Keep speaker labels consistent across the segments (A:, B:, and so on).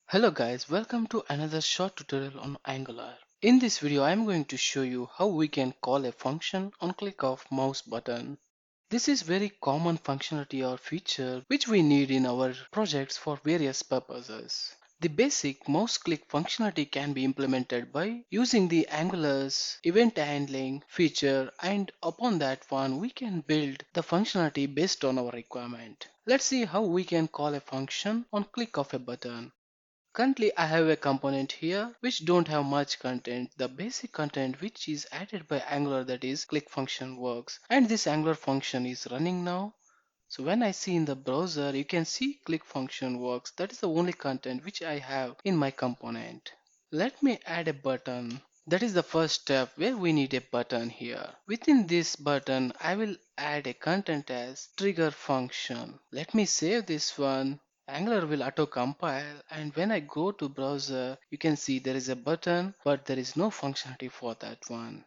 A: Hello guys, welcome to another short tutorial on Angular. In this video, I am going to show you how we can call a function on click of mouse button. This is very common functionality or feature which we need in our projects for various purposes. The basic mouse click functionality can be implemented by using the Angular's event handling feature, and upon that one we can build the functionality based on our requirement. Let's see how we can call a function on click of a button. Currently, I have a component here which don't have much content. The basic content which is added by Angular, that is click function, works, and this Angular function is running now. So when I see in the browser, you can see click function works. That is the only content which I have in my component. Let me add a button. That is the first step where we need a button here. Within this button, I will add a content as trigger function. Let me save this one. Angular will auto compile, and when I go to browser, you can see there is a button, but there is no functionality for that one.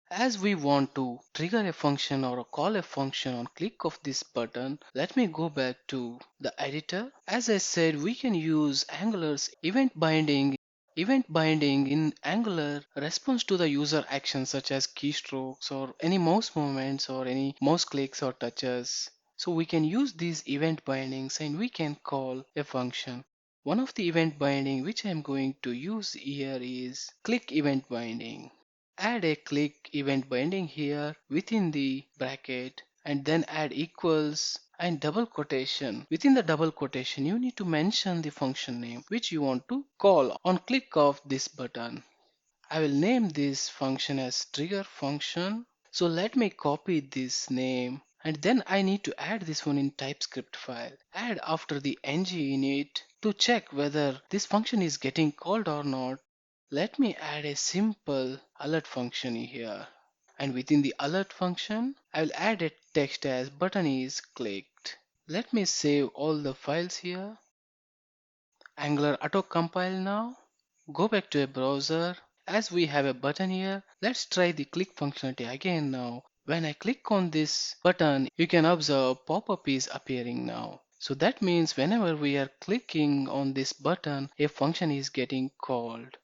A: As we want to trigger a function or call a function on click of this button, let me go back to the editor. As I said, we can use Angular's event binding. Event binding in Angular responds to the user actions such as keystrokes or any mouse movements or any mouse clicks or touches. So we can use these event bindings and we can call a function. One of the event binding which I am going to use here is click event binding. Add a click event binding here within the bracket and then add equals and double quotation. Within the double quotation, you need to mention the function name which you want to call on click of this button. I will name this function as trigger function. So let me copy this name, and then I need to add this one in TypeScript file. Add after the ng init to check whether this function is getting called or not. Let me add a simple alert function here. And within the alert function, I will add a text as button is clicked. Let me save all the files here. Angular auto compile now. Go back to a browser. As we have a button here, let's try the click functionality again now. When I click on this button, you can observe pop-up is appearing now. So that means whenever we are clicking on this button, a function is getting called.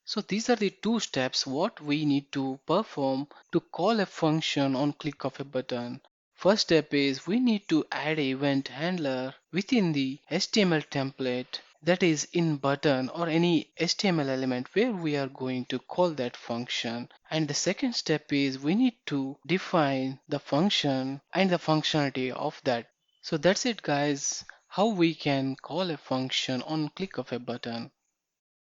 A: So these are the two steps what we need to perform to call a function on click of a button. First step is we need to add an event handler within the HTML template, that is in button or any HTML element where we are going to call that function. And the second step is we need to define the function and the functionality of that. So that's it guys, how we can call a function on click of a button.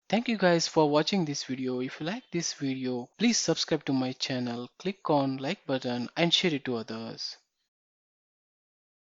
A: Thank you guys for watching this video. If you like this video, please subscribe to my channel, click on like button and share it to others.